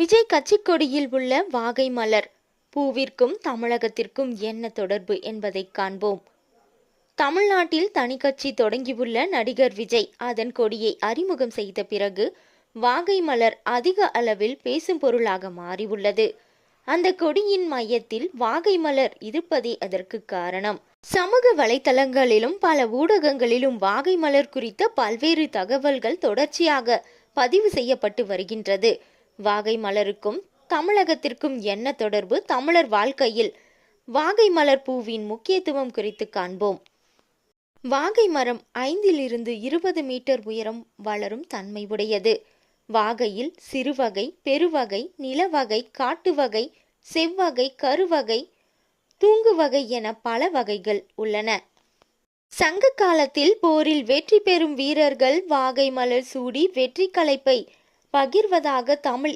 விஜய் கட்சிக்கொடியில் உள்ள வாகை மலர் பூவிற்கும் தமிழகத்திற்கும் என்ன தொடர்பு என்பதை காண்போம். தமிழ்நாட்டில் தனி கட்சி தொடங்கியுள்ள நடிகர் விஜய் அதன் கொடியை அறிமுகம் செய்த பிறகு வாகை மலர் அதிக அளவில் பேசும் பொருளாக மாறியுள்ளது. அந்த கொடியின் மையத்தில் வாகை மலர் இருப்பதே அதற்கு காரணம். சமூக வலைத்தளங்களிலும் பல ஊடகங்களிலும் வாகை மலர் குறித்த பல்வேறு தகவல்கள் தொடர்ச்சியாக பதிவு செய்யப்பட்டு வருகின்றது. வாகை மலருக்கும் தமிழகத்திற்கும் என்ன தொடர்பு? தமிழர் வாழ்க்கையில் வாகை மலர் பூவின் முக்கியத்துவம் குறித்து காண்போம். வாகை மரம் 5 to 20 மீட்டர் உயரம் வளரும் தன்மை உடையது. வாகையில் சிறுவகை, பெருவகை, நிலவகை, காட்டுவகை, செவ்வகை, கருவகை, தூங்குவகை என பல வகைகள் உள்ளன. சங்க காலத்தில் போரில் வெற்றி பெறும் வீரர்கள் வாகை மலர் சூடி வெற்றி களைப்பை பகிர்வதாக தமிழ்